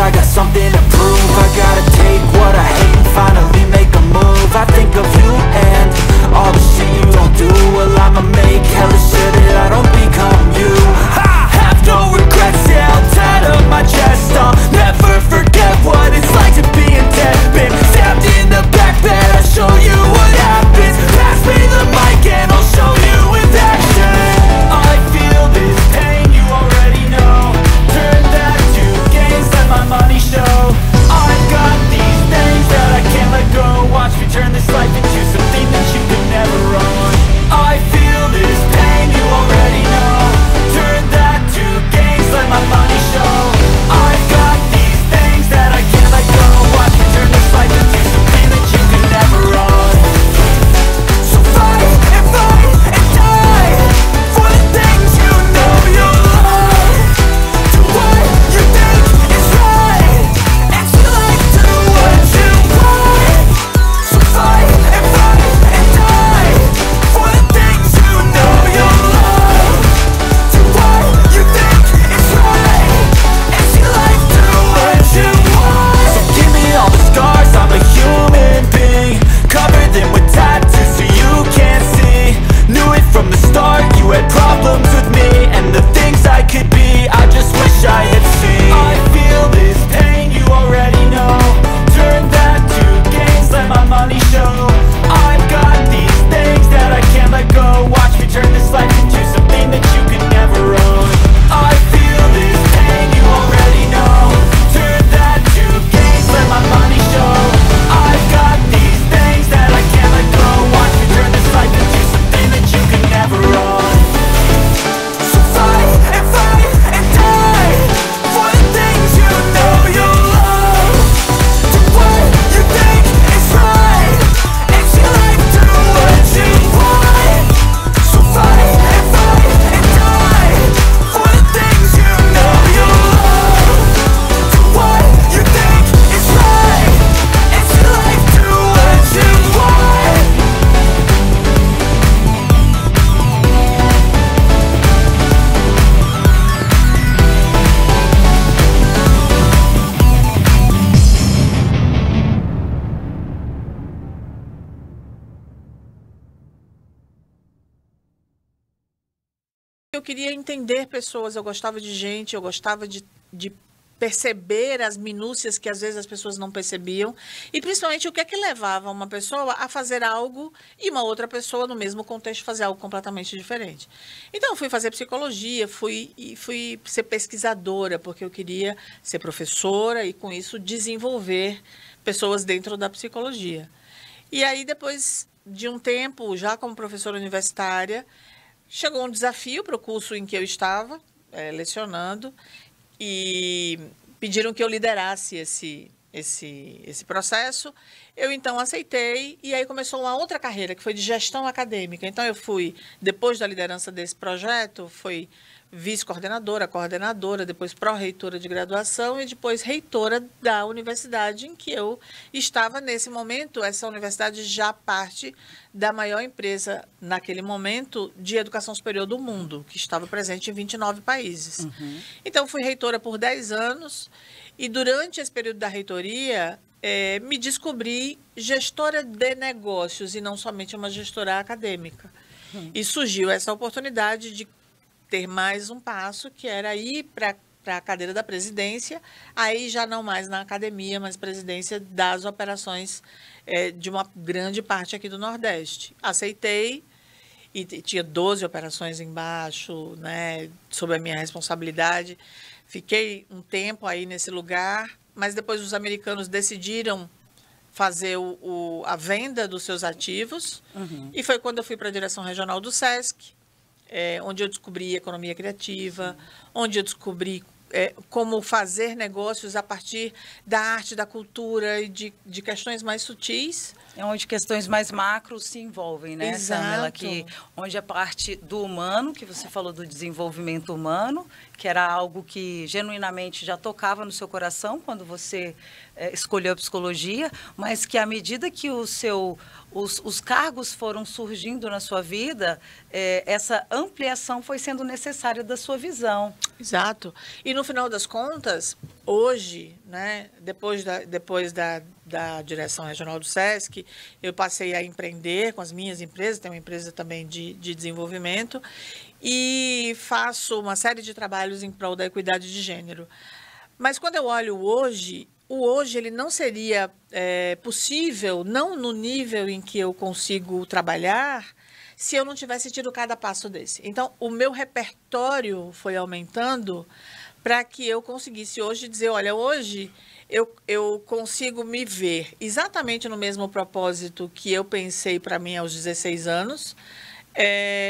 I got something to prove. I gotta take what I hate and finally make a move. I think of you and all the shit you don't do. Well, I'ma make hella sure that I don't become you. I have no regrets, yeah, I'll tie up my chest. I'll never forget what it's like to be in debt. Been stabbed in the back bed, I'll show you what happens. Pass me the mic and I'll show you with action. I feel this pain, you already know. Turn that to gains, let my money show. I've got these things that I can't let go. Watch me turn this life into something that you could never own. I feel this pain, you already know. Turn that to gains, let my money show. I've got these things that I can't let go. Watch me turn this life into something that you could never own. So fight and die for the things you know you love. Do what you think is right, and you like do what you want. So fight and die for the things you know you love. Do what you think is right, and you like do what you want. So give me all the scars, I'm a human being. Cover them with tattoos so you can't see. Knew it from the start, you had problems with me and the things I could be, I just wish I had seen. I feel this pain, you already know. Turn that to gains, let my money show. I've got these things that I can't let go. Watch me turn this life into something that you could never own. I feel this pain, you already know. Turn that to gains, let my money show. I've got these things that I can't let go. Watch me turn this life into something that you could never own. So fight and die for the things you know you love. Do what you think is right, and you like do what you want. So fight and die for the things you know you love. Do what you think is right, and you like do what you want. Eu queria entender pessoas, eu gostava de gente, eu gostava de perceber as minúcias que às vezes as pessoas não percebiam e principalmente o que é que levava uma pessoa a fazer algo e uma outra pessoa no mesmo contexto fazer algo completamente diferente. Então eu fui fazer psicologia, fui ser pesquisadora porque eu queria ser professora e com isso desenvolver pessoas dentro da psicologia. E aí depois de um tempo, já como professora universitária, chegou um desafio para o curso em que eu estava lecionando e pediram que eu liderasse esse processo. Eu, então, aceitei e aí começou uma outra carreira, que foi de gestão acadêmica. Então, eu fui, depois da liderança desse projeto, fui vice-coordenadora, coordenadora, depois pró-reitora de graduação e depois reitora da universidade em que eu estava nesse momento. Essa universidade já parte da maior empresa, naquele momento, de educação superior do mundo, que estava presente em 29 países. Então, fui reitora por 10 anos e durante esse período da reitoria, me descobri gestora de negócios e não somente uma gestora acadêmica. E surgiu essa oportunidade de ter mais um passo, que era ir para a cadeira da presidência, aí já não mais na academia, mas presidência das operações de uma grande parte aqui do Nordeste. Aceitei e tinha 12 operações embaixo, né, sob a minha responsabilidade. Fiquei um tempo aí nesse lugar, mas depois os americanos decidiram fazer a venda dos seus ativos, e foi quando eu fui para a direção regional do SESC, onde eu descobri economia criativa, onde eu descobri como fazer negócios a partir da arte, da cultura e de questões mais sutis. É onde questões mais macros se envolvem, né, Exato. Samela? Onde a parte do humano, que você falou do desenvolvimento humano, que era algo que genuinamente já tocava no seu coração quando você escolheu a psicologia, mas que à medida que os cargos foram surgindo na sua vida, essa ampliação foi sendo necessária da sua visão. Exato. E no final das contas, hoje, né, depois da direção regional do SESC, eu passei a empreender com as minhas empresas, tenho uma empresa também de desenvolvimento, e faço uma série de trabalhos em prol da equidade de gênero. Mas quando eu olho hoje, o hoje ele não seria possível, não no nível em que eu consigo trabalhar, se eu não tivesse tido cada passo desse. Então, o meu repertório foi aumentando para que eu conseguisse hoje dizer, olha, hoje eu consigo me ver exatamente no mesmo propósito que eu pensei para mim aos 16 anos,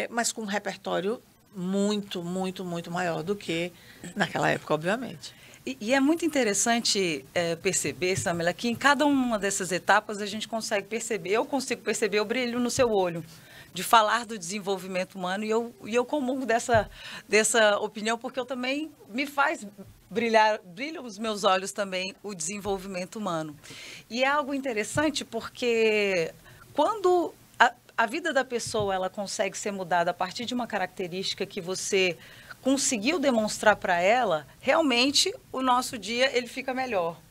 mas com um repertório muito, muito, muito maior do que naquela época, obviamente. E é muito interessante perceber, Samela, que em cada uma dessas etapas a gente consegue perceber, eu consigo perceber o brilho no seu olho, de falar do desenvolvimento humano, e eu comungo dessa opinião, porque eu também me faz brilham os meus olhos também o desenvolvimento humano. E é algo interessante porque quando a vida da pessoa ela consegue ser mudada a partir de uma característica que você conseguiu demonstrar para ela, realmente o nosso dia ele fica melhor.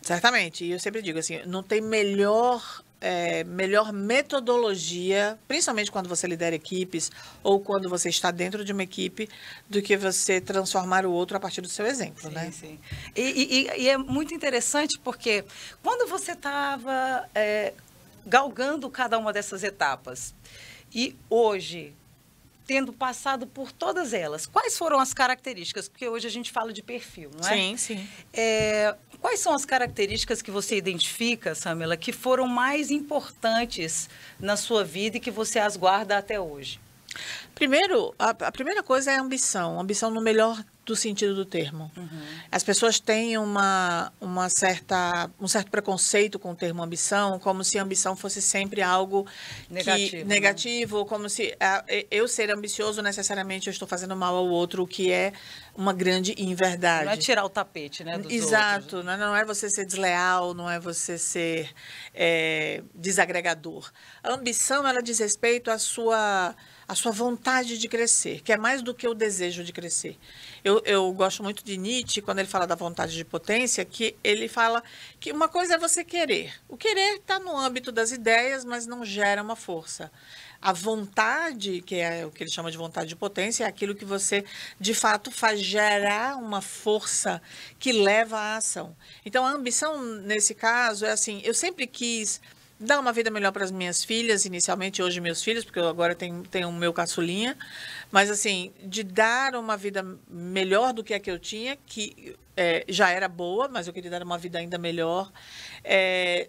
Certamente. E eu sempre digo assim, não tem melhor metodologia, principalmente quando você lidera equipes ou quando você está dentro de uma equipe, do que você transformar o outro a partir do seu exemplo, sim, né? Sim. E é muito interessante porque quando você estava galgando cada uma dessas etapas e hoje tendo passado por todas elas, quais foram as características? Porque hoje a gente fala de perfil, não é? Sim, sim. Quais são as características que você identifica, Samela, que foram mais importantes na sua vida e que você as guarda até hoje? Primeiro, a primeira coisa é a ambição no melhor do sentido do termo. Uhum. As pessoas têm um certo preconceito com o termo ambição, como se a ambição fosse sempre algo negativo, né? Como se eu ser ambicioso necessariamente eu estou fazendo mal ao outro, o que é uma grande inverdade. Não é tirar o tapete, né, dos Exato, outros. Não é você ser desleal, não é você ser desagregador. A ambição, ela diz respeito à sua vontade de crescer, que é mais do que o desejo de crescer. Eu gosto muito de Nietzsche, quando ele fala da vontade de potência, que ele fala que uma coisa é você querer. O querer está no âmbito das ideias, mas não gera uma força. A vontade, que é o que ele chama de vontade de potência, é aquilo que você, de fato, faz gerar uma força que leva à ação. Então, a ambição, nesse caso, é assim, eu sempre quis dar uma vida melhor para as minhas filhas, inicialmente hoje meus filhos, porque eu agora tenho o meu caçulinha, mas assim, de dar uma vida melhor do que a que eu tinha, que já era boa, mas eu queria dar uma vida ainda melhor,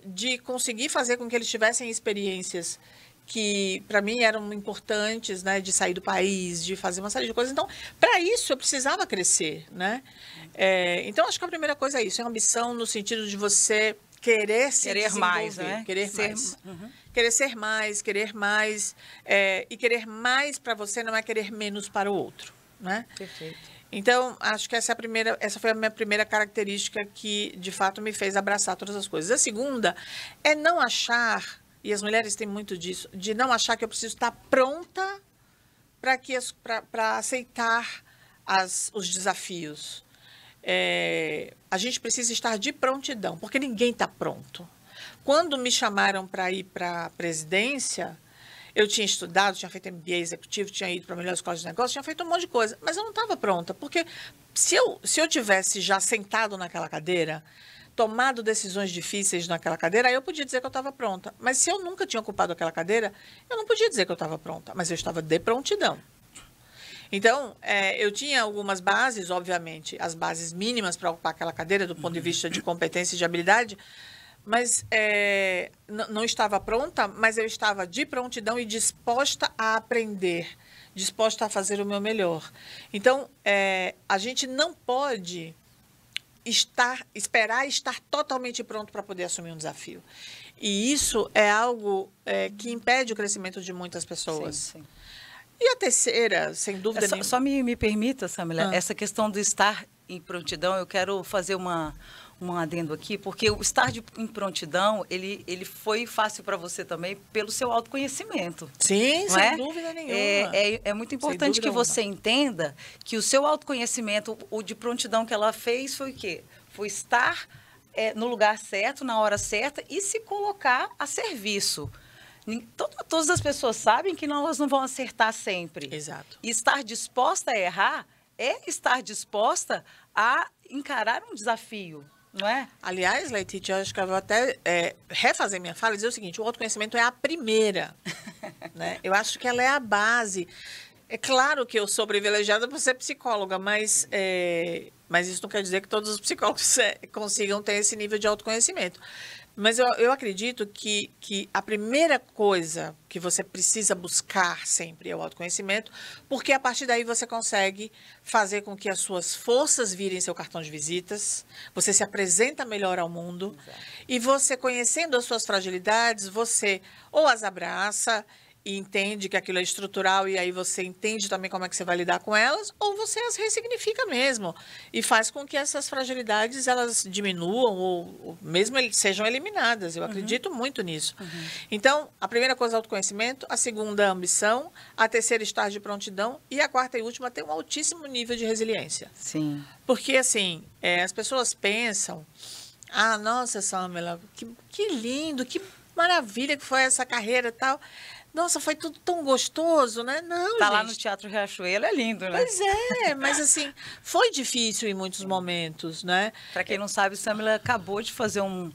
de conseguir fazer com que eles tivessem experiências que para mim eram importantes, né, de sair do país, de fazer uma série de coisas. Então, para isso eu precisava crescer, né? Então, acho que a primeira coisa é isso, é a ambição no sentido de você querer mais, né? Querer ser mais, querer mais. E querer mais para você não é querer menos para o outro, né? Perfeito. Então, acho que essa foi a minha primeira característica que, de fato, me fez abraçar todas as coisas. A segunda é não achar, e as mulheres têm muito disso, de não achar que eu preciso estar pronta para aceitar os desafios. A gente precisa estar de prontidão, porque ninguém está pronto. Quando me chamaram para ir para a presidência, eu tinha estudado, tinha feito MBA executivo, tinha ido para a melhor escola de negócios, tinha feito um monte de coisa, mas eu não estava pronta, porque se eu tivesse já sentado naquela cadeira, tomado decisões difíceis naquela cadeira, aí eu podia dizer que eu estava pronta. Mas se eu nunca tinha ocupado aquela cadeira, eu não podia dizer que eu estava pronta, mas eu estava de prontidão. Então, eu tinha algumas bases, obviamente, as bases mínimas para ocupar aquela cadeira, do ponto de vista de competência e de habilidade, mas não estava pronta, mas eu estava de prontidão e disposta a aprender, disposta a fazer o meu melhor. Então, a gente não pode esperar estar totalmente pronto para poder assumir um desafio. E isso é algo que impede o crescimento de muitas pessoas. Sim, sim. E a terceira, sem dúvida nenhuma... Só me permita, Samila, essa questão do estar em prontidão, eu quero fazer um adendo aqui, porque o estar em prontidão, ele foi fácil para você também pelo seu autoconhecimento. Sim, sem dúvida nenhuma. É muito importante que você entenda que o seu autoconhecimento, o de prontidão que ela fez foi o quê? Foi estar no lugar certo, na hora certa e se colocar a serviço. Todas as pessoas sabem que elas não vão acertar sempre. Exato. E estar disposta a errar é estar disposta a encarar um desafio, não é? Aliás, Letícia, eu acho que eu vou até refazer minha fala e dizer o seguinte, o autoconhecimento é a primeira. Né? Eu acho que ela é a base. É claro que eu sou privilegiada por ser psicóloga, mas isso não quer dizer que todos os psicólogos consigam ter esse nível de autoconhecimento. Mas eu acredito que a primeira coisa que você precisa buscar sempre é o autoconhecimento, porque a partir daí você consegue fazer com que as suas forças virem seu cartão de visitas, você se apresenta melhor ao mundo. Exato. E você, conhecendo as suas fragilidades, você ou as abraça e entende que aquilo é estrutural e aí você entende também como é que você vai lidar com elas, ou você as ressignifica mesmo e faz com que essas fragilidades elas diminuam ou mesmo sejam eliminadas. Eu acredito muito nisso. Então, a primeira coisa é autoconhecimento, a segunda, a ambição, a terceira, estágio de prontidão e a quarta e última, ter um altíssimo nível de resiliência. Sim. Porque, assim, as pessoas pensam, nossa, Samila, que lindo, que maravilha que foi essa carreira e tal. Nossa, foi tudo tão gostoso, né? Não, tá gente. Lá no Teatro Riachuelo, é lindo, né? Pois é, mas assim, foi difícil em muitos momentos, né? Para quem não sabe, Samila acabou de fazer um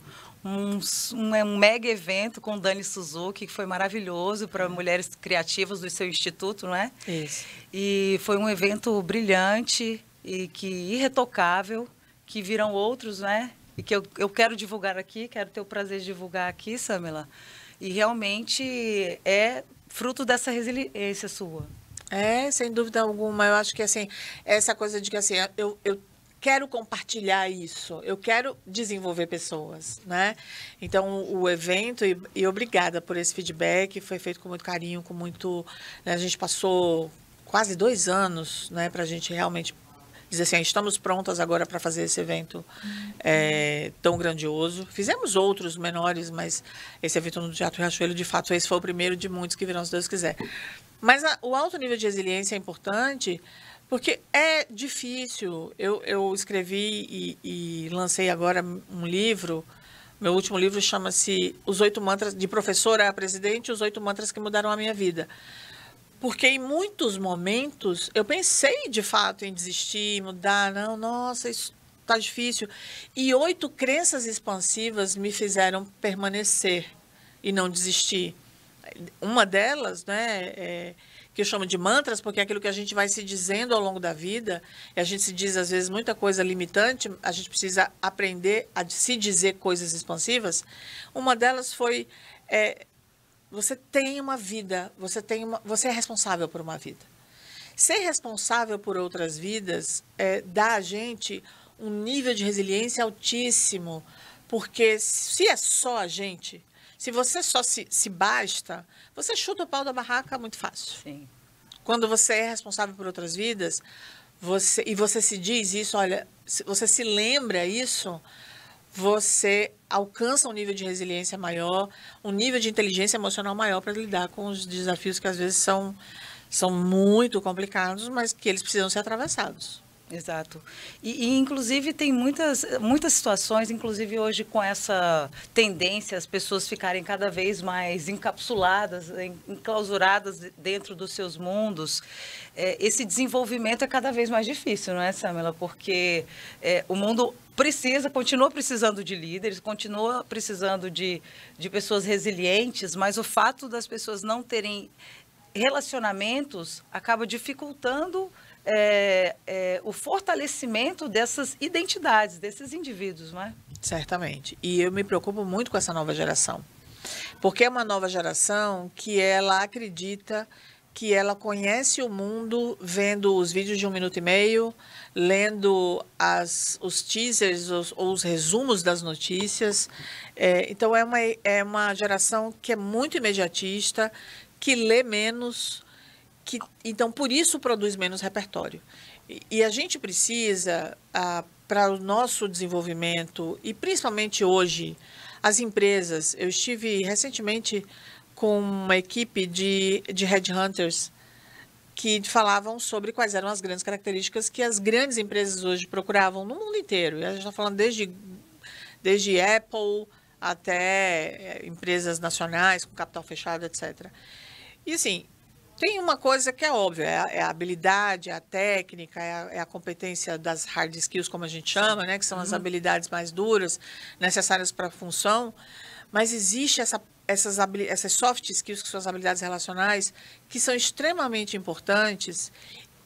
mega evento com Dani Suzuki, que foi maravilhoso para mulheres criativas do seu instituto, não é? Isso. E foi um evento brilhante e irretocável, que virão outros, né? E que eu quero divulgar aqui, quero ter o prazer de divulgar aqui, Samila. E realmente é fruto dessa resiliência sua. Sem dúvida alguma. Eu acho que, assim, essa coisa de que, assim, eu quero compartilhar isso, eu quero desenvolver pessoas, né? Então, o evento, e obrigada por esse feedback, foi feito com muito carinho, com muito... Né, a gente passou quase 2 anos, né, para a gente realmente dizer assim, estamos prontas agora para fazer esse evento tão grandioso. Fizemos outros menores, mas esse evento no Teatro Riachuelo, de fato, esse foi o primeiro de muitos que virão, se Deus quiser. Mas o alto nível de resiliência é importante porque é difícil. Eu escrevi e lancei agora um livro. Meu último livro chama-se Os 8 Mantras, de professora a presidente, os 8 mantras que mudaram a minha vida. Porque em muitos momentos eu pensei, de fato, em desistir, mudar. Não, nossa, isso está difícil. E 8 crenças expansivas me fizeram permanecer e não desistir. Uma delas, né, que eu chamo de mantras, porque é aquilo que a gente vai se dizendo ao longo da vida, e a gente se diz, às vezes, muita coisa limitante, a gente precisa aprender a se dizer coisas expansivas. Uma delas foi... Você tem uma vida, você é responsável por uma vida. Ser responsável por outras vidas dá a gente um nível de resiliência altíssimo, porque se é só a gente, se você só se basta, você chuta o pau da barraca muito fácil. Sim. Quando você é responsável por outras vidas, você se diz isso, olha, você se lembra isso, você alcança um nível de resiliência maior, um nível de inteligência emocional maior para lidar com os desafios que às vezes são muito complicados, mas que eles precisam ser atravessados. Exato. Inclusive, tem muitas situações, inclusive hoje com essa tendência, as pessoas ficarem cada vez mais encapsuladas, enclausuradas dentro dos seus mundos. Esse desenvolvimento é cada vez mais difícil, não é, Samila? Porque o mundo continua precisando de líderes, continua precisando de pessoas resilientes, mas o fato das pessoas não terem relacionamentos acaba dificultando o fortalecimento dessas identidades, desses indivíduos, não é? Certamente. E eu me preocupo muito com essa nova geração. Porque é uma nova geração que ela acredita que ela conhece o mundo vendo os vídeos de 1 minuto e meio, lendo os teasers ou os resumos das notícias. Então, é uma geração que é muito imediatista, que lê menos, Então, por isso, produz menos repertório. E a gente precisa, para o nosso desenvolvimento, e principalmente hoje, as empresas... Eu estive recentemente com uma equipe de headhunters que falavam sobre quais eram as grandes características que as grandes empresas hoje procuravam no mundo inteiro. E a gente está falando desde Apple até empresas nacionais com capital fechado, etc. E assim, tem uma coisa que é óbvia, é a habilidade, é a técnica, é a competência das hard skills, como a gente chama, né, que são as habilidades mais duras, necessárias para a função, mas existe essas soft skills, que são as habilidades relacionais, que são extremamente importantes,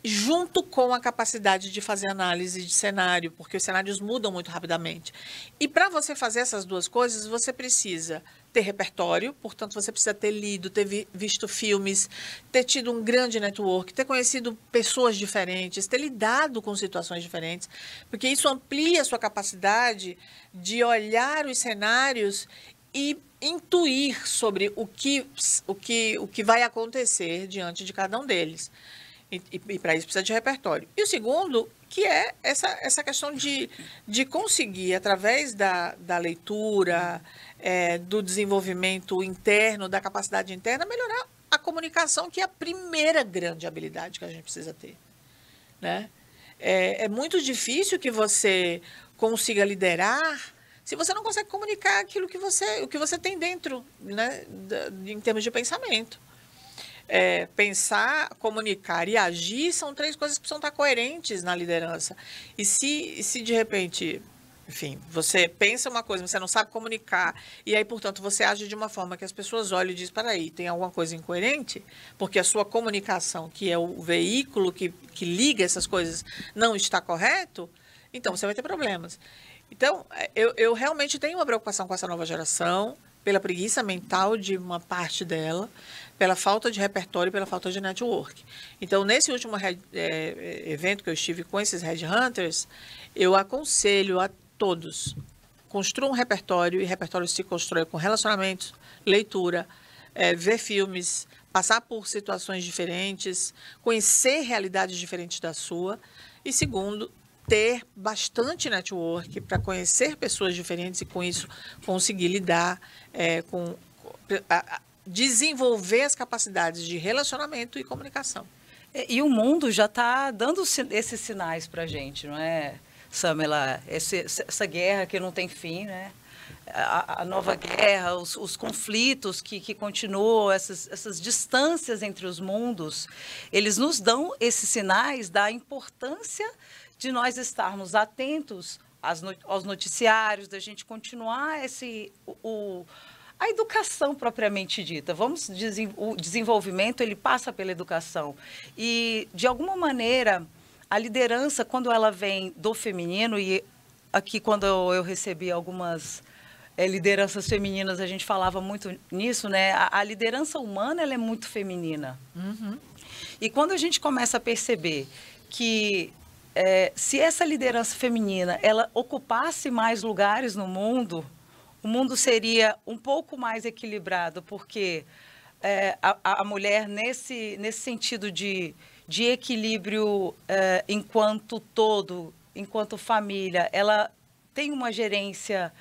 junto com a capacidade de fazer análise de cenário, porque os cenários mudam muito rapidamente. E para você fazer essas duas coisas, você precisa ter repertório, portanto, você precisa ter lido, ter visto filmes, ter tido um grande network, ter conhecido pessoas diferentes, ter lidado com situações diferentes, porque isso amplia a sua capacidade de olhar os cenários e intuir sobre o que vai acontecer diante de cada um deles. E para isso precisa de repertório. E o segundo, que é essa questão de conseguir, através da leitura, do desenvolvimento interno, da capacidade interna, melhorar a comunicação, que é a primeira grande habilidade que a gente precisa ter. Né? É muito difícil que você consiga liderar se você não consegue comunicar aquilo o que você tem dentro, né, em termos de pensamento. Pensar, comunicar e agir são três coisas que precisam estar coerentes na liderança. E se de repente, enfim, você pensa uma coisa, você não sabe comunicar, e aí, portanto, você age de uma forma que as pessoas olham e dizem, peraí, tem alguma coisa incoerente? Porque a sua comunicação, que é o veículo que liga essas coisas, não está correto, então você vai ter problemas. Então, eu realmente tenho uma preocupação com essa nova geração, pela preguiça mental de uma parte dela, pela falta de repertório e pela falta de network. Então, nesse último evento que eu estive com esses headhunters, eu aconselho a todos, construam um repertório, e repertório se constrói com relacionamentos, leitura, ver filmes, passar por situações diferentes, conhecer realidades diferentes da sua, e segundo, ter bastante network para conhecer pessoas diferentes e, com isso, conseguir lidar desenvolver as capacidades de relacionamento e comunicação. E o mundo já está dando esses sinais para a gente, não é, Samela? Essa guerra que não tem fim, né? A nova guerra, os conflitos que continuam, essas distâncias entre os mundos, eles nos dão esses sinais da importância de nós estarmos atentos aos noticiários, da gente continuar a educação propriamente dita. O desenvolvimento, ele passa pela educação. E, de alguma maneira, a liderança, quando ela vem do feminino, e aqui quando eu recebi algumas lideranças femininas, a gente falava muito nisso, né? A liderança humana, ela é muito feminina. Uhum. E quando a gente começa a perceber que se essa liderança feminina ela ocupasse mais lugares no mundo, o mundo seria um pouco mais equilibrado, porque a mulher, nesse sentido de equilíbrio enquanto todo, enquanto família, ela tem uma gerência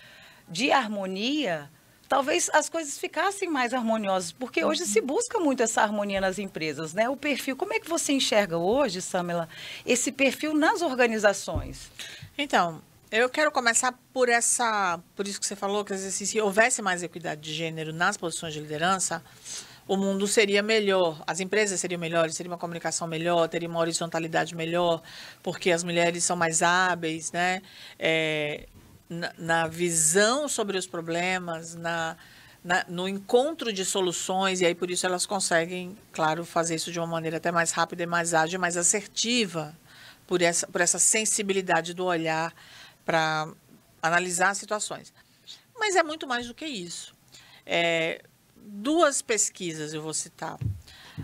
de harmonia, talvez as coisas ficassem mais harmoniosas, porque hoje se busca muito essa harmonia nas empresas, né? O perfil, como é que você enxerga hoje, Samela, esse perfil nas organizações? Então, eu quero começar por isso que você falou, que assim, se houvesse mais equidade de gênero nas posições de liderança, o mundo seria melhor, as empresas seriam melhores, seria uma comunicação melhor, teria uma horizontalidade melhor, porque as mulheres são mais hábeis, né? Na visão sobre os problemas, no encontro de soluções, e aí por isso elas conseguem, claro, fazer isso de uma maneira até mais rápida e mais ágil, mais assertiva, por essa sensibilidade do olhar para analisar as situações. Mas é muito mais do que isso. Duas pesquisas eu vou citar.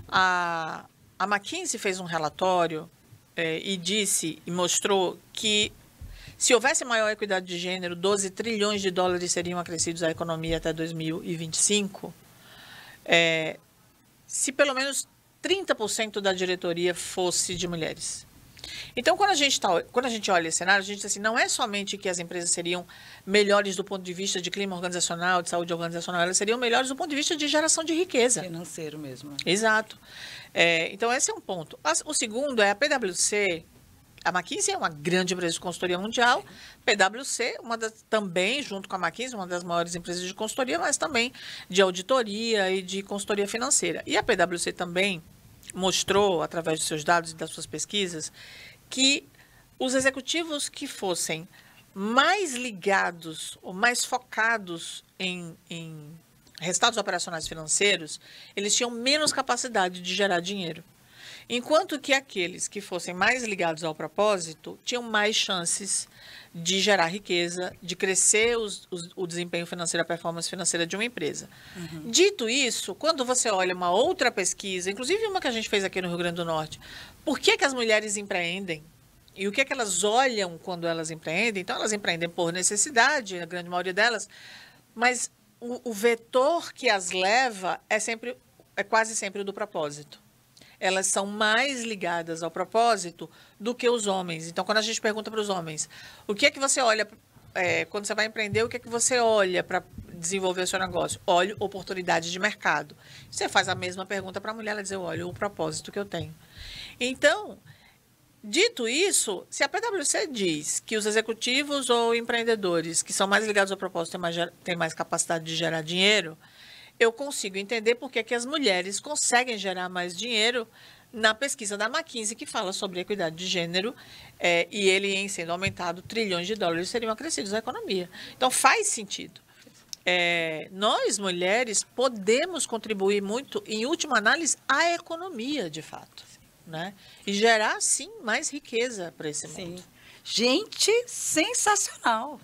A McKinsey fez um relatório e mostrou que se houvesse maior equidade de gênero, 12 trilhões de dólares seriam acrescidos à economia até 2025. Se pelo menos 30% da diretoria fosse de mulheres. Então, quando a gente olha esse cenário, a gente diz assim, não é somente que as empresas seriam melhores do ponto de vista de clima organizacional, de saúde organizacional, elas seriam melhores do ponto de vista de geração de riqueza. Financeiro mesmo. Né? Exato. Então, esse é um ponto. O segundo é a PwC. A McKinsey é uma grande empresa de consultoria mundial. PwC, também, junto com a McKinsey, uma das maiores empresas de consultoria, mas também de auditoria e de consultoria financeira. E a PwC também mostrou, através dos seus dados e das suas pesquisas, que os executivos que fossem mais ligados ou mais focados em resultados operacionais financeiros, eles tinham menos capacidade de gerar dinheiro. Enquanto que aqueles que fossem mais ligados ao propósito tinham mais chances de gerar riqueza, de crescer o desempenho financeiro, a performance financeira de uma empresa. Uhum. Dito isso, quando você olha uma outra pesquisa, inclusive uma que a gente fez aqui no Rio Grande do Norte, por que as mulheres empreendem? E o que elas olham quando elas empreendem? Então, elas empreendem por necessidade, a grande maioria delas, mas o vetor que as leva é quase sempre o do propósito. Elas são mais ligadas ao propósito do que os homens. Então, quando a gente pergunta para os homens, o que é que você olha, quando você vai empreender, o que é que você olha para desenvolver o seu negócio? Olho oportunidade de mercado. Você faz a mesma pergunta para a mulher, ela diz, eu olho o propósito que eu tenho. Então, dito isso, se a PwC diz que os executivos ou empreendedores que são mais ligados ao propósito têm mais capacidade de gerar dinheiro, eu consigo entender por que as mulheres conseguem gerar mais dinheiro na pesquisa da McKinsey, que fala sobre equidade de gênero, e ele, em sendo aumentado, trilhões de dólares seriam acrescidos à economia. Então, faz sentido. Nós, mulheres, podemos contribuir muito, em última análise, à economia, de fato. Né? E gerar, sim, mais riqueza para esse mundo. Gente, sensacional.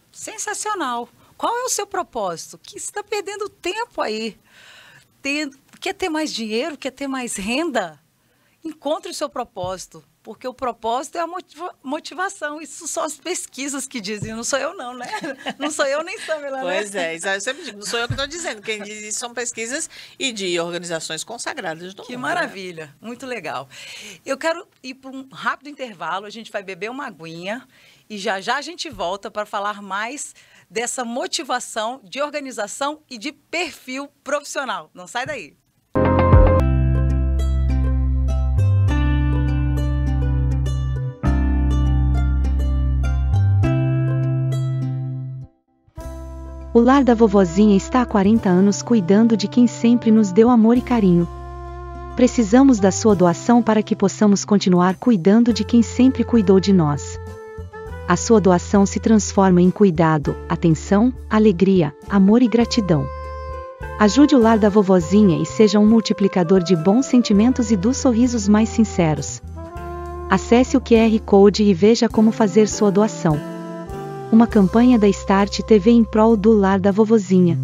Sensacional. Qual é o seu propósito? Que você está perdendo tempo aí. Quer ter mais dinheiro? Quer ter mais renda? Encontre o seu propósito, porque o propósito é a motivação. Isso são as pesquisas que dizem, não sou eu não, né? Não sou eu nem Samela, né? Pois é, eu sempre digo, não sou eu que estou dizendo. Quem diz isso são pesquisas e de organizações consagradas do mundo. Que maravilha, né? Muito legal. Eu quero ir para um rápido intervalo, a gente vai beber uma aguinha e já a gente volta para falar mais dessa motivação de organização e de perfil profissional. Não sai daí. O Lar da Vovozinha está há 40 anos cuidando de quem sempre nos deu amor e carinho. Precisamos da sua doação para que possamos continuar cuidando de quem sempre cuidou de nós. A sua doação se transforma em cuidado, atenção, alegria, amor e gratidão. Ajude o Lar da Vovozinha e seja um multiplicador de bons sentimentos e dos sorrisos mais sinceros. Acesse o QR Code e veja como fazer sua doação. Uma campanha da Start TV em prol do Lar da Vovozinha.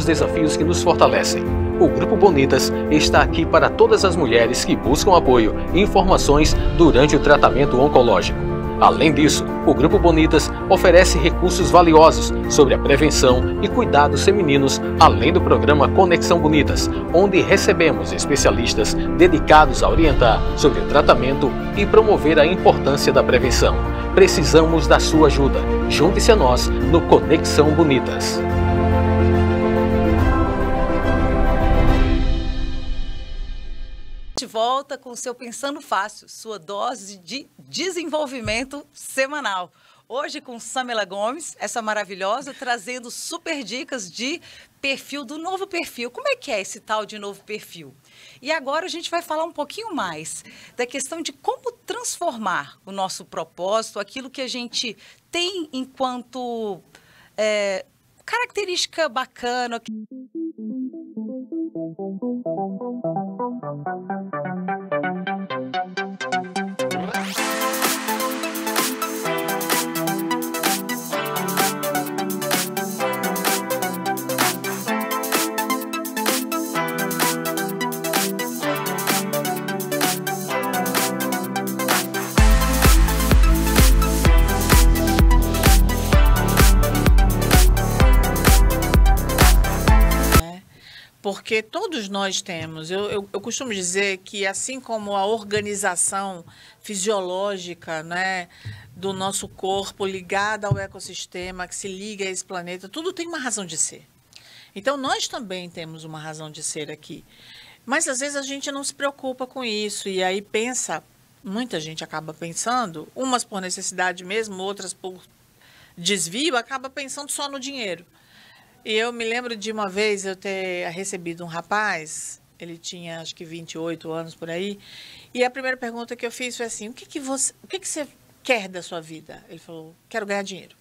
Desafios que nos fortalecem. O Grupo Bonitas está aqui para todas as mulheres que buscam apoio e informações durante o tratamento oncológico. Além disso, o Grupo Bonitas oferece recursos valiosos sobre a prevenção e cuidados femininos, além do programa Conexão Bonitas, onde recebemos especialistas dedicados a orientar sobre o tratamento e promover a importância da prevenção. Precisamos da sua ajuda. Junte-se a nós no Conexão Bonitas. De volta com o seu Pensando Fácil, sua dose de desenvolvimento semanal. Hoje com Samela Gomes, essa maravilhosa, trazendo super dicas de perfil, do novo perfil. Como é que é esse tal de novo perfil? E agora a gente vai falar um pouquinho mais da questão de como transformar o nosso propósito, aquilo que a gente tem enquanto característica bacana. Porque todos nós temos, eu costumo dizer que assim como a organização fisiológica, né, do nosso corpo ligada ao ecossistema, que se liga a esse planeta, tudo tem uma razão de ser. Então nós também temos uma razão de ser aqui. Mas às vezes a gente não se preocupa com isso e aí pensa, muita gente acaba pensando, umas por necessidade mesmo, outras por desvio, acaba pensando só no dinheiro. E eu me lembro de uma vez eu ter recebido um rapaz, ele tinha acho que 28 anos por aí, e a primeira pergunta que eu fiz foi assim, o que você quer da sua vida? Ele falou, quero ganhar dinheiro.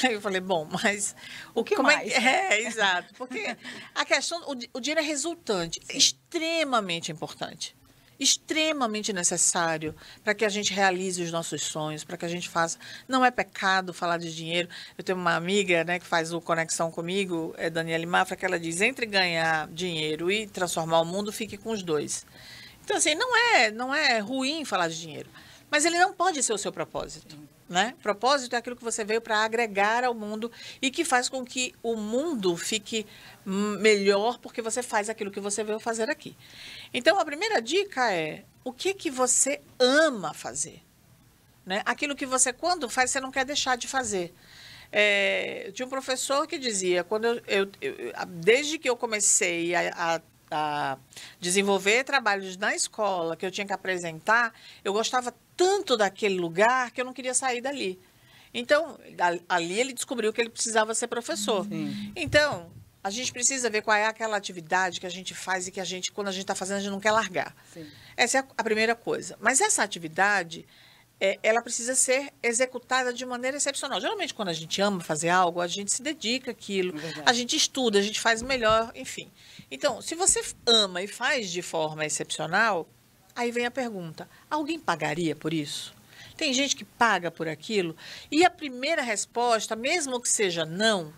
Aí eu falei, bom, mas o que mais? Exato, porque a questão, o dinheiro é resultante, é extremamente importante. Extremamente necessário para que a gente realize os nossos sonhos, para que a gente faça. Não é pecado falar de dinheiro. Eu tenho uma amiga, né, que faz o Conexão comigo, é Daniela Mafra, que ela diz, entre ganhar dinheiro e transformar o mundo, fique com os dois. Então, assim, não é ruim falar de dinheiro, mas ele não pode ser o seu propósito. Né? Propósito é aquilo que você veio para agregar ao mundo e que faz com que o mundo fique melhor porque você faz aquilo que você veio fazer aqui. Então, a primeira dica é o que você ama fazer. Né? Aquilo que você, quando faz, você não quer deixar de fazer. Tinha um professor que dizia, desde que eu comecei a desenvolver trabalhos na escola, que eu tinha que apresentar, eu gostava tanto daquele lugar que eu não queria sair dali. Então, ali ele descobriu que ele precisava ser professor. Sim. Então, a gente precisa ver qual é aquela atividade que a gente faz e que quando a gente está fazendo, a gente não quer largar. Sim. Essa é a primeira coisa. Mas essa atividade, ela precisa ser executada de maneira excepcional. Geralmente, quando a gente ama fazer algo, a gente se dedica àquilo, a gente estuda, a gente faz melhor, enfim. Então, se você ama e faz de forma excepcional, aí vem a pergunta, alguém pagaria por isso? Tem gente que paga por aquilo? E a primeira resposta, mesmo que seja não,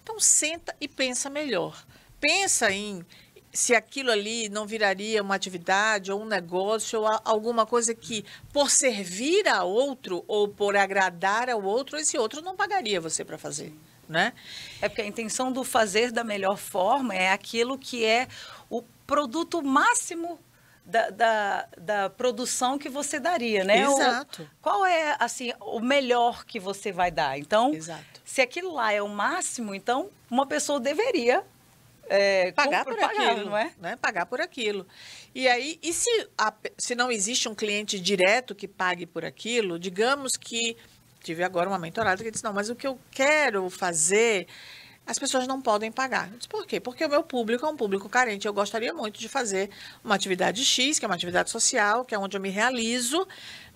então senta e pensa melhor. Pensa em se aquilo ali não viraria uma atividade ou um negócio ou alguma coisa que, por servir a outro ou por agradar ao outro, esse outro não pagaria você para fazer. Né? É porque a intenção do fazer da melhor forma é aquilo que é o produto máximo da produção que você daria, né? Exato. Qual é, assim, o melhor que você vai dar? Então, exato. Se aquilo lá é o máximo, então uma pessoa deveria pagar por aquilo, não é? Né? Pagar por aquilo. E aí, se não existe um cliente direto que pague por aquilo, digamos que tive agora uma mentorada que disse, não, mas o que eu quero fazer, as pessoas não podem pagar. Eu disse, por quê? Porque o meu público é um público carente. Eu gostaria muito de fazer uma atividade X, que é uma atividade social, que é onde eu me realizo,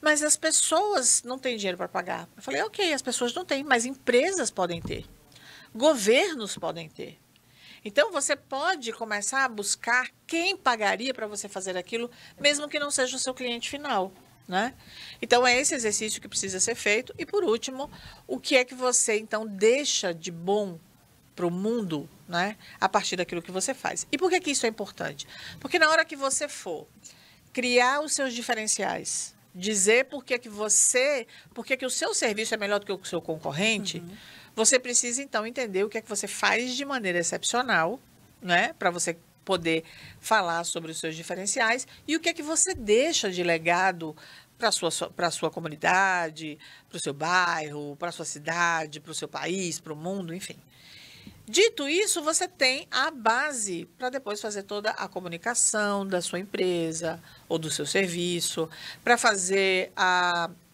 mas as pessoas não têm dinheiro para pagar. Eu falei, ok, as pessoas não têm, mas empresas podem ter. Governos podem ter. Então, você pode começar a buscar quem pagaria para você fazer aquilo, mesmo que não seja o seu cliente final. Né? Então, é esse exercício que precisa ser feito. E, por último, o que é que você, então, deixa de bom para o mundo, né, a partir daquilo que você faz. E por que isso é importante? Porque na hora que você for criar os seus diferenciais, dizer por que o seu serviço é melhor do que o seu concorrente, você precisa, então, entender o que é que você faz de maneira excepcional, né, para você poder falar sobre os seus diferenciais e o que é que você deixa de legado para a sua comunidade, para o seu bairro, para a sua cidade, para o seu país, para o mundo, enfim. Dito isso, você tem a base para depois fazer toda a comunicação da sua empresa ou do seu serviço, para fazer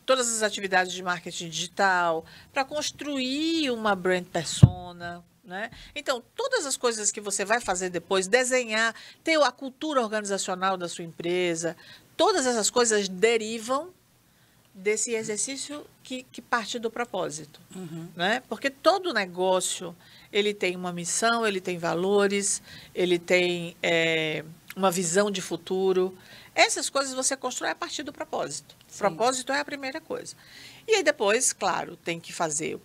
todas as atividades de marketing digital, para construir uma brand persona, né? Então, todas as coisas que você vai fazer depois, desenhar, ter a cultura organizacional da sua empresa, todas essas coisas derivam desse exercício que parte do propósito, né? Porque todo negócio, ele tem uma missão, ele tem valores, ele tem uma visão de futuro. Essas coisas você constrói a partir do propósito. Sim. O propósito é a primeira coisa. E aí depois, claro, tem que fazer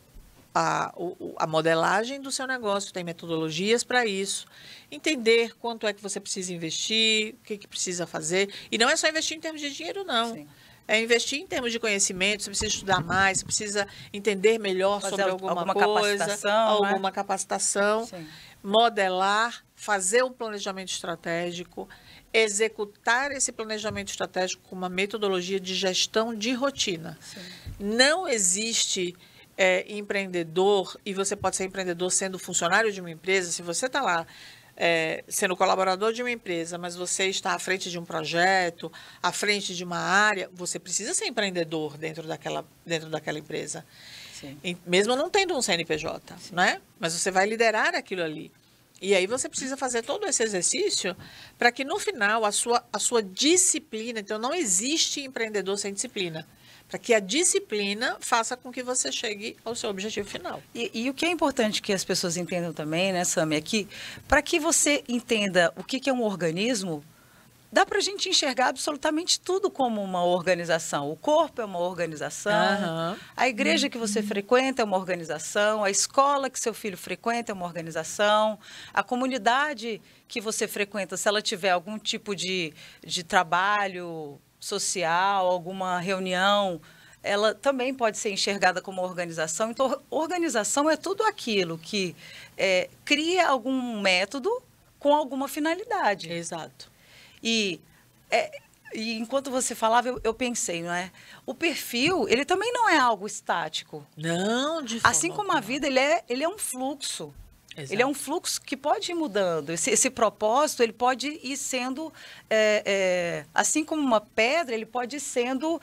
a modelagem do seu negócio, tem metodologias para isso, entender quanto é que você precisa investir, o que precisa fazer. E não é só investir em termos de dinheiro, não. Sim. É investir em termos de conhecimento, você precisa estudar mais, você precisa entender melhor sobre alguma coisa, alguma capacitação, Sim. modelar, fazer um planejamento estratégico, executar esse planejamento estratégico com uma metodologia de gestão de rotina. Sim. Não existe empreendedor, e você pode ser empreendedor sendo funcionário de uma empresa, se você está lá sendo colaborador de uma empresa, mas você está à frente de um projeto, à frente de uma área, você precisa ser empreendedor dentro daquela empresa. Sim. Mesmo não tendo um CNPJ, né? Mas você vai liderar aquilo ali. E aí você precisa fazer todo esse exercício para que no final a sua disciplina, então não existe empreendedor sem disciplina, para que a disciplina faça com que você chegue ao seu objetivo final. E o que é importante que as pessoas entendam também, né, Sami, é que para que você entenda o que é um organismo, dá para a gente enxergar absolutamente tudo como uma organização. O corpo é uma organização, a igreja que você frequenta é uma organização, a escola que seu filho frequenta é uma organização, a comunidade que você frequenta, se ela tiver algum tipo de trabalho social, alguma reunião, ela também pode ser enxergada como organização. Então, organização é tudo aquilo que cria algum método com alguma finalidade. Exato. E enquanto você falava, eu pensei, não é? O perfil, ele também não é algo estático. Não, de forma assim como a vida, ele é um fluxo. Exato. Ele é um fluxo que pode ir mudando. Esse propósito, ele pode ir sendo, assim como uma pedra, ele pode ir sendo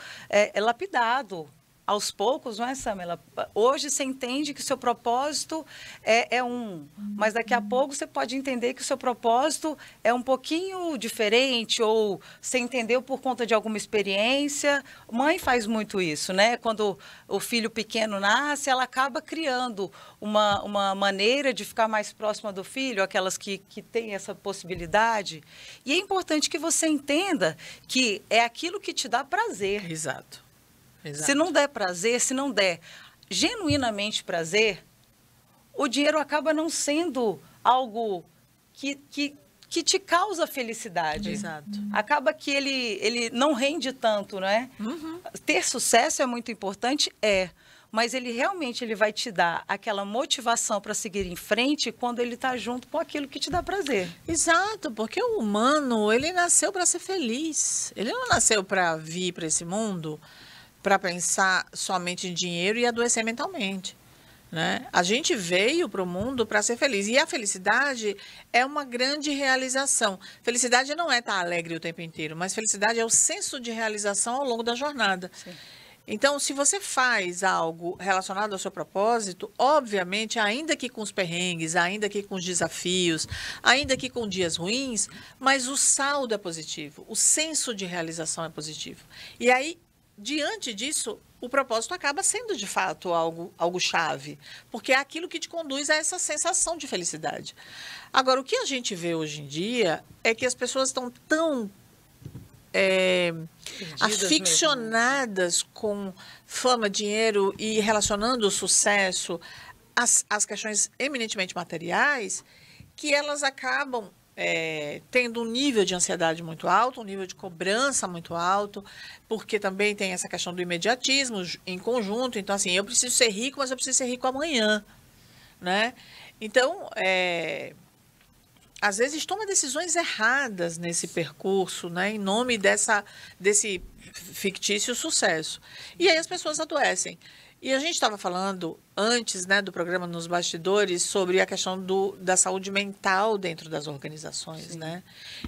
lapidado. Aos poucos, não é, Samela? Hoje você entende que o seu propósito é mas daqui a pouco você pode entender que o seu propósito é um pouquinho diferente, ou você entendeu por conta de alguma experiência. Mãe faz muito isso, né? Quando o filho pequeno nasce, ela acaba criando uma maneira de ficar mais próxima do filho, aquelas que têm essa possibilidade. E é importante que você entenda que é aquilo que te dá prazer. Exato. Exato. Se não der prazer, se não der genuinamente prazer, o dinheiro acaba não sendo algo que te causa felicidade. Exato. Acaba que ele não rende tanto, não é? Ter sucesso é muito importante, mas ele realmente vai te dar aquela motivação para seguir em frente quando ele está junto com aquilo que te dá prazer. Exato, porque o humano, ele nasceu para ser feliz. Ele não nasceu para vir para esse mundo para pensar somente em dinheiro e adoecer mentalmente, né? A gente veio para o mundo para ser feliz. E a felicidade é uma grande realização. Felicidade não é estar alegre o tempo inteiro, mas felicidade é o senso de realização ao longo da jornada. Sim. Então, se você faz algo relacionado ao seu propósito, obviamente, ainda que com os perrengues, ainda que com os desafios, ainda que com dias ruins, mas o saldo é positivo, o senso de realização é positivo. E aí, diante disso, o propósito acaba sendo, de fato, algo chave, porque é aquilo que te conduz a essa sensação de felicidade. Agora, o que a gente vê hoje em dia é que as pessoas estão tão aficionadas com fama, dinheiro e relacionando o sucesso às questões eminentemente materiais, que elas acabam tendo um nível de ansiedade muito alto, um nível de cobrança muito alto, porque também tem essa questão do imediatismo em conjunto. Então, assim, eu preciso ser rico, mas eu preciso ser rico amanhã, né? Então, às vezes toma decisões erradas nesse percurso, né, em nome desse fictício sucesso. E aí as pessoas adoecem. E a gente estava falando antes, né, do programa nos bastidores sobre a questão da saúde mental dentro das organizações, né?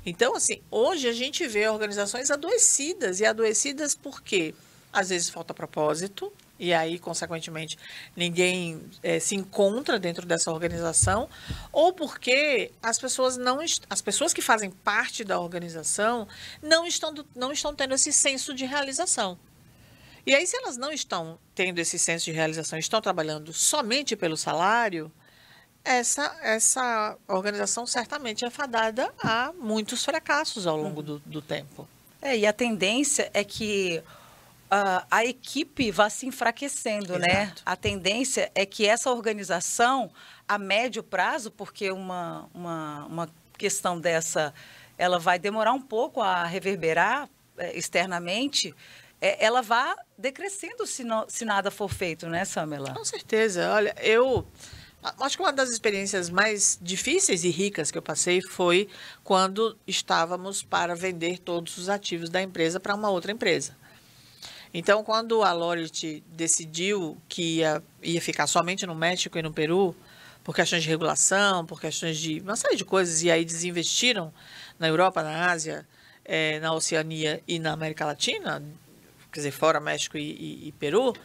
Então, assim, hoje a gente vê organizações adoecidas. E adoecidas por quê? às vezes falta propósito, e aí, consequentemente, ninguém se encontra dentro dessa organização, ou porque as pessoas que fazem parte da organização não estão tendo esse senso de realização. E aí, se elas não estão tendo esse senso de realização, estão trabalhando somente pelo salário, essa organização certamente é fadada a muitos fracassos ao longo do tempo. E a tendência é que a equipe vá se enfraquecendo, Exato. né? A tendência é que essa organização, a médio prazo, porque uma questão dessa, ela vai demorar um pouco a reverberar externamente, ela vá decrescendo se nada for feito, né, Samela? Com certeza. Olha, eu acho que uma das experiências mais difíceis e ricas que eu passei foi quando estávamos para vender todos os ativos da empresa para uma outra empresa. Então, quando a Laureate decidiu que ia ficar somente no México e no Peru, por questões de regulação, por questões de uma série de coisas, e aí desinvestiram na Europa, na Ásia, na Oceania e na América Latina, quer dizer, fora México e Peru,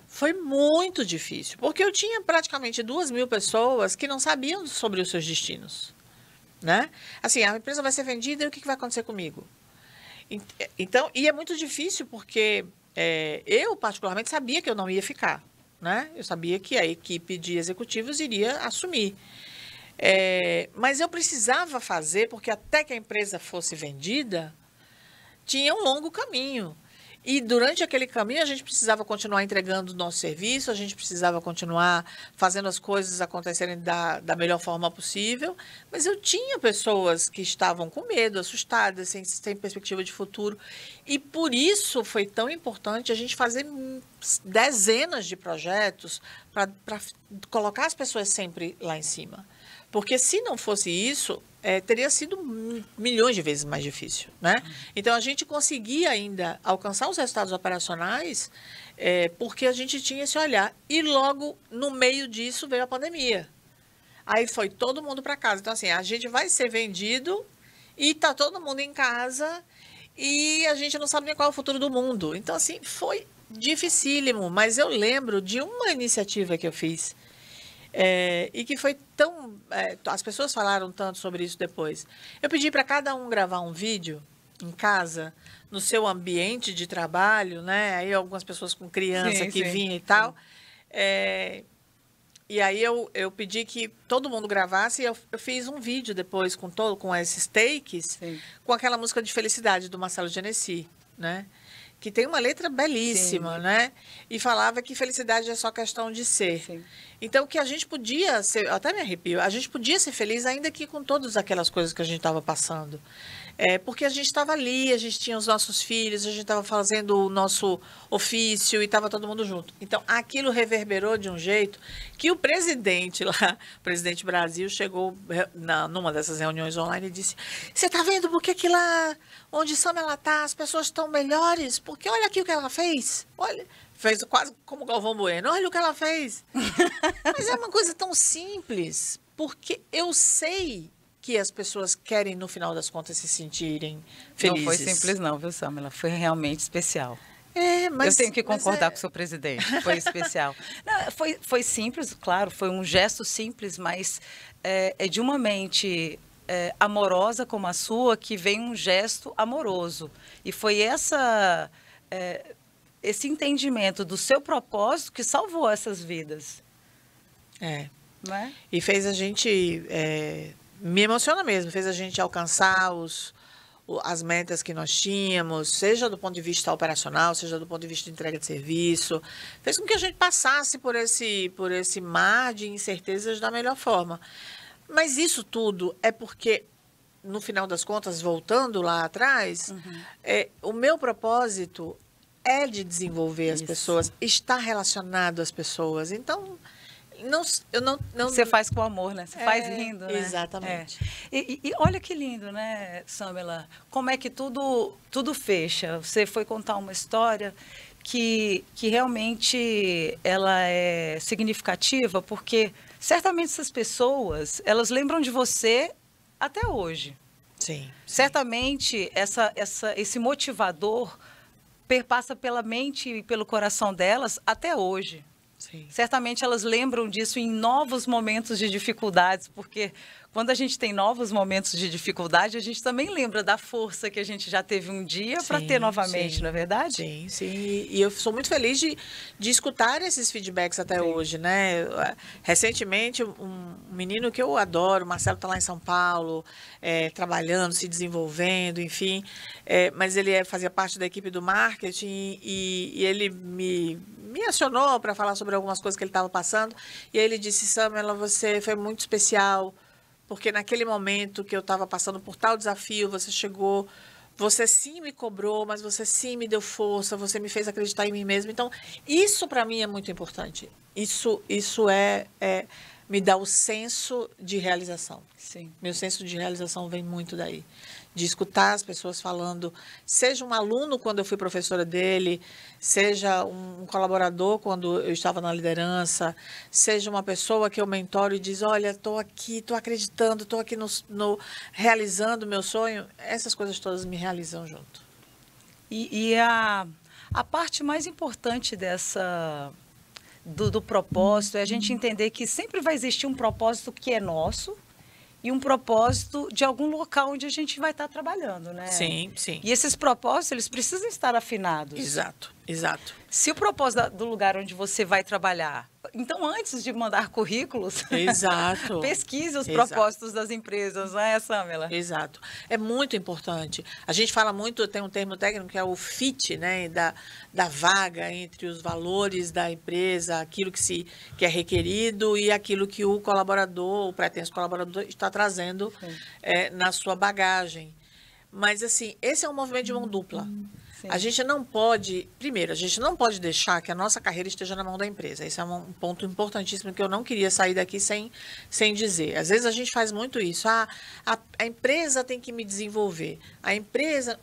foi muito difícil, porque eu tinha praticamente 2.000 pessoas que não sabiam sobre os seus destinos, né? Assim, a empresa vai ser vendida e o que vai acontecer comigo? Então, e é muito difícil porque eu, particularmente, sabia que eu não ia ficar, né? Eu sabia que a equipe de executivos iria assumir. Mas eu precisava fazer, porque até que a empresa fosse vendida, tinha um longo caminho. E durante aquele caminho a gente precisava continuar entregando o nosso serviço, a gente precisava continuar fazendo as coisas acontecerem da melhor forma possível, mas eu tinha pessoas que estavam com medo, assustadas, sem perspectiva de futuro, e por isso foi tão importante a gente fazer dezenas de projetos para colocar as pessoas sempre lá em cima. Porque se não fosse isso, teria sido milhões de vezes mais difícil, né? Então, a gente conseguia ainda alcançar os resultados operacionais porque a gente tinha esse olhar. E logo, no meio disso, veio a pandemia. Aí foi todo mundo para casa. Então, assim, a gente vai ser vendido e está todo mundo em casa e a gente não sabe nem qual é o futuro do mundo. Então, assim, foi dificílimo. Mas eu lembro de uma iniciativa que eu fiz e que foi tão... as pessoas falaram tanto sobre isso depois. Eu pedi para cada um gravar um vídeo em casa, no seu ambiente de trabalho, né? Aí algumas pessoas com criança que vinham e tal. E aí eu pedi que todo mundo gravasse e eu fiz um vídeo depois com esses takes, com aquela música de Felicidade do Marcelo Genesi, né? Que tem uma letra belíssima, né? E falava que felicidade é só questão de ser. Sim. Então, que a gente podia ser, até me arrepio, a gente podia ser feliz ainda que com todas aquelas coisas que a gente estava passando. Porque a gente estava ali, a gente tinha os nossos filhos, a gente estava fazendo o nosso ofício e estava todo mundo junto. Então, aquilo reverberou de um jeito que o presidente lá, o presidente Brasil, chegou numa dessas reuniões online e disse: você está vendo por que lá onde Samela está, as pessoas estão melhores? Porque olha aqui o que ela fez. Olha, fez quase como Galvão Bueno. Olha o que ela fez. Mas é uma coisa tão simples, porque eu sei que as pessoas querem, no final das contas, se sentirem felizes. Não foi simples não, viu, Samela? Foi realmente especial. Mas, eu tenho que concordar com o seu presidente. Foi especial. Não, foi simples, claro, foi um gesto simples, mas é de uma mente amorosa como a sua que vem um gesto amoroso. E foi esse entendimento do seu propósito que salvou essas vidas. Não é? E fez a gente... me emociona mesmo, fez a gente alcançar as metas que nós tínhamos, seja do ponto de vista operacional, seja do ponto de vista de entrega de serviço, fez com que a gente passasse por esse mar de incertezas da melhor forma. Mas isso tudo é porque, no final das contas, voltando lá atrás, o meu propósito é de desenvolver as pessoas, está relacionado às pessoas. Então... Você faz com amor, né? Você faz rindo, né? Exatamente. E olha que lindo, né, Samela? Como é que tudo fecha. Você foi contar uma história que realmente ela é significativa, porque certamente essas pessoas, elas lembram de você até hoje. Sim. Certamente esse motivador perpassa pela mente e pelo coração delas até hoje. Sim. Certamente elas lembram disso em novos momentos de dificuldades, porque quando a gente tem novos momentos de dificuldade, a gente também lembra da força que a gente já teve um dia para ter novamente, não é verdade? Sim, sim. E eu sou muito feliz de escutar esses feedbacks até hoje, né? Recentemente, um menino que eu adoro, o Marcelo está lá em São Paulo, trabalhando, se desenvolvendo, enfim, mas ele fazia parte da equipe do marketing e ele me acionou para falar sobre algumas coisas que ele estava passando. E aí ele disse: Samela, você foi muito especial, porque naquele momento que eu estava passando por tal desafio, você chegou, você sim me cobrou, mas você sim me deu força, você me fez acreditar em mim mesmo. Então, isso para mim é muito importante. Isso me dá o senso de realização. Sim. Meu senso de realização vem muito daí. De escutar as pessoas falando, seja um aluno quando eu fui professora dele, seja um colaborador quando eu estava na liderança, seja uma pessoa que eu mentoro e diz: olha, estou aqui, estou acreditando, estou aqui realizando o meu sonho. Essas coisas todas me realizam junto. E a parte mais importante do propósito é a gente entender que sempre vai existir um propósito que é nosso, e um propósito de algum local onde a gente vai estar trabalhando, né? Sim, sim. E esses propósitos, eles precisam estar afinados. Exato, exato. Se o propósito do lugar onde você vai trabalhar... Então, antes de mandar currículos, exato. pesquise os propósitos das empresas, não é, Samela? Exato. É muito importante. A gente fala muito, tem um termo técnico que é o fit, né, da vaga entre os valores da empresa, aquilo que é requerido e aquilo que o colaborador, o pretenso colaborador, está trazendo na sua bagagem. Mas, assim, esse é um movimento de mão dupla. Sim. A gente não pode, primeiro, a gente não pode deixar que a nossa carreira esteja na mão da empresa. Esse é um ponto importantíssimo que eu não queria sair daqui sem dizer. Às vezes a gente faz muito isso. A empresa tem que me desenvolver. A empresa...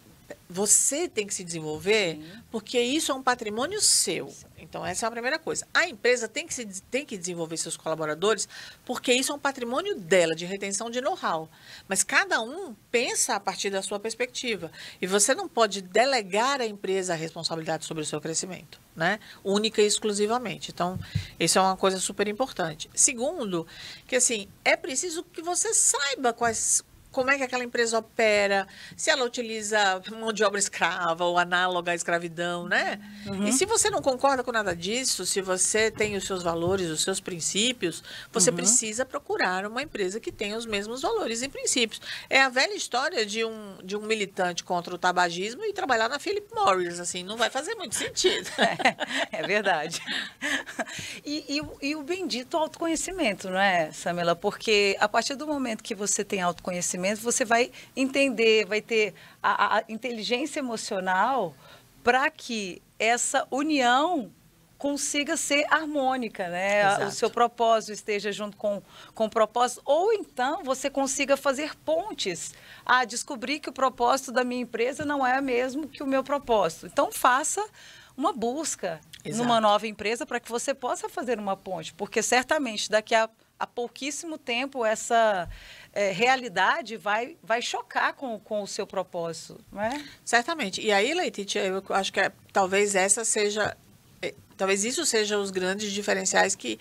Você tem que se desenvolver, porque isso é um patrimônio seu. Então, essa é a primeira coisa. A empresa tem que desenvolver seus colaboradores, porque isso é um patrimônio dela, de retenção de know-how. Mas cada um pensa a partir da sua perspectiva. E você não pode delegar à empresa a responsabilidade sobre o seu crescimento, né? Única e exclusivamente. Então, isso é uma coisa super importante. Segundo, que assim, é preciso que você saiba como é que aquela empresa opera, se ela utiliza mão de obra escrava ou análoga à escravidão, né? Uhum. E se você não concorda com nada disso, se você tem os seus valores, os seus princípios, você precisa procurar uma empresa que tenha os mesmos valores e princípios. É a velha história de um militante contra o tabagismo e trabalhar na Philip Morris, assim, não vai fazer muito sentido. É verdade. E o bendito autoconhecimento, não é, Samela? Porque a partir do momento que você tem autoconhecimento, você vai entender, vai ter a inteligência emocional para que essa união consiga ser harmônica, né? Exato. O seu propósito esteja junto com o propósito, ou então você consiga fazer pontes a descobrir que o propósito da minha empresa não é o mesmo que o meu propósito. Então, faça uma busca numa nova empresa para que você possa fazer uma ponte, porque certamente daqui a pouquíssimo tempo essa realidade vai chocar com o seu propósito, não é? Certamente. E aí, Letícia, eu acho que talvez isso seja os grandes diferenciais que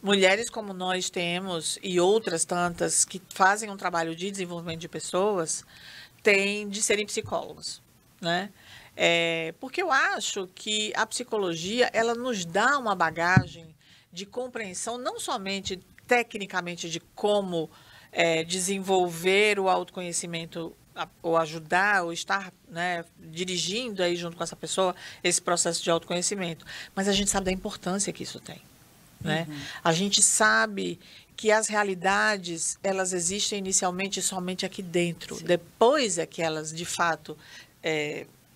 mulheres como nós temos e outras tantas que fazem um trabalho de desenvolvimento de pessoas têm de serem psicólogos, né? Porque eu acho que a psicologia, ela nos dá uma bagagem de compreensão, não somente tecnicamente de como desenvolver o autoconhecimento ou ajudar ou estar, né, dirigindo aí junto com essa pessoa esse processo de autoconhecimento, mas a gente sabe da importância que isso tem, né? A gente sabe que as realidades, elas existem inicialmente somente aqui dentro. Sim. Depois é que elas, de fato,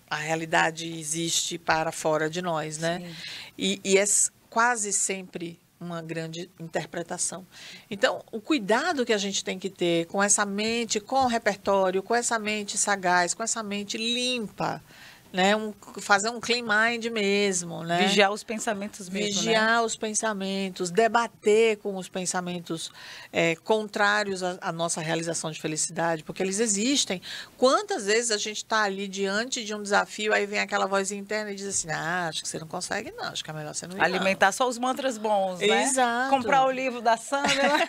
a realidade existe para fora de nós, né? E é quase sempre uma grande interpretação. Então, o cuidado que a gente tem que ter com essa mente, com o repertório, com essa mente sagaz, com essa mente limpa, né? Fazer um clean mind mesmo, né? Vigiar os pensamentos mesmo, Vigiar os pensamentos, debater com os pensamentos contrários à nossa realização de felicidade, porque eles existem. Quantas vezes a gente está ali diante de um desafio, aí vem aquela voz interna e diz assim, acho que você não consegue não, acho que é melhor você não ir, alimentar só os mantras bons, né? Exato. Comprar o livro da Samela.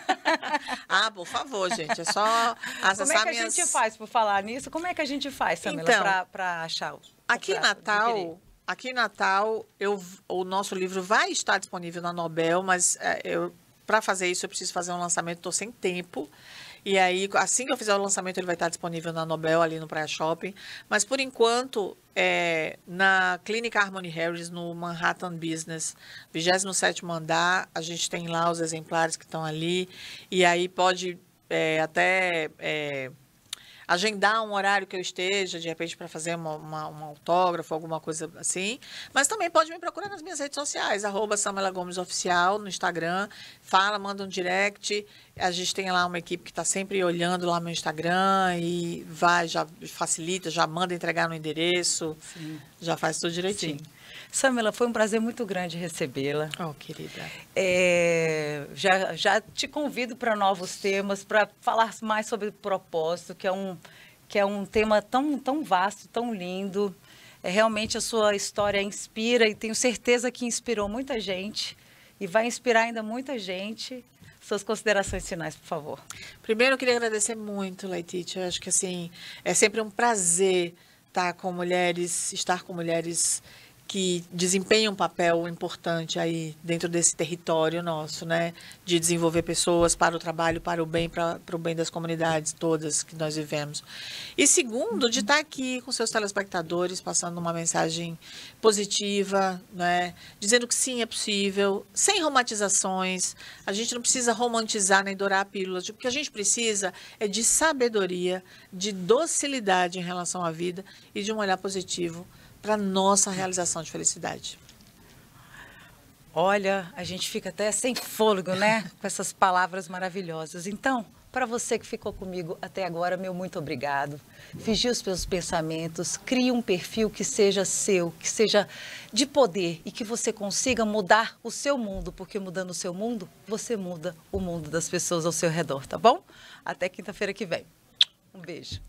Por favor, gente, é só acessar Como é que a gente faz, por falar nisso, como é que a gente faz, Samela, Então, para achar o Aqui em Natal, o nosso livro vai estar disponível na Nobel, mas para fazer isso eu preciso fazer um lançamento, estou sem tempo. E aí, assim que eu fizer o lançamento, ele vai estar disponível na Nobel, ali no Praia Shopping. Mas, por enquanto, na Clínica Harmony Harris, no Manhattan Business, 27º andar, a gente tem lá os exemplares que estão ali. E aí pode até agendar um horário que eu esteja, de repente, para fazer um autógrafo, alguma coisa assim. Mas também pode me procurar nas minhas redes sociais, @SamelaGomesOficial no Instagram. Manda um direct. A gente tem lá uma equipe que está sempre olhando lá no Instagram e já facilita, já manda entregar no endereço. Sim. Já faz tudo direitinho. Sim. Samela, foi um prazer muito grande recebê-la. Querida. Já te convido para novos temas, para falar mais sobre propósito, que é um tema tão vasto, tão lindo. Realmente a sua história inspira e tenho certeza que inspirou muita gente e vai inspirar ainda muita gente. Suas considerações finais, por favor. Primeiro, eu queria agradecer muito, Letícia. Eu acho que assim, é sempre um prazer estar com mulheres que desempenham um papel importante aí dentro desse território nosso, né? De desenvolver pessoas para o trabalho, para o bem das comunidades todas que nós vivemos. E segundo, de estar aqui com seus telespectadores, passando uma mensagem positiva, né? Dizendo que sim, é possível, sem romantizações. A gente não precisa romantizar nem dourar pílulas. O que a gente precisa é de sabedoria, de docilidade em relação à vida e de um olhar positivo para nossa realização de felicidade. Olha, a gente fica até sem fôlego, né? Com essas palavras maravilhosas. Então, para você que ficou comigo até agora, meu muito obrigado. Vigie os seus pensamentos, crie um perfil que seja seu, que seja de poder e que você consiga mudar o seu mundo, porque mudando o seu mundo, você muda o mundo das pessoas ao seu redor, tá bom? Até quinta-feira que vem. Um beijo.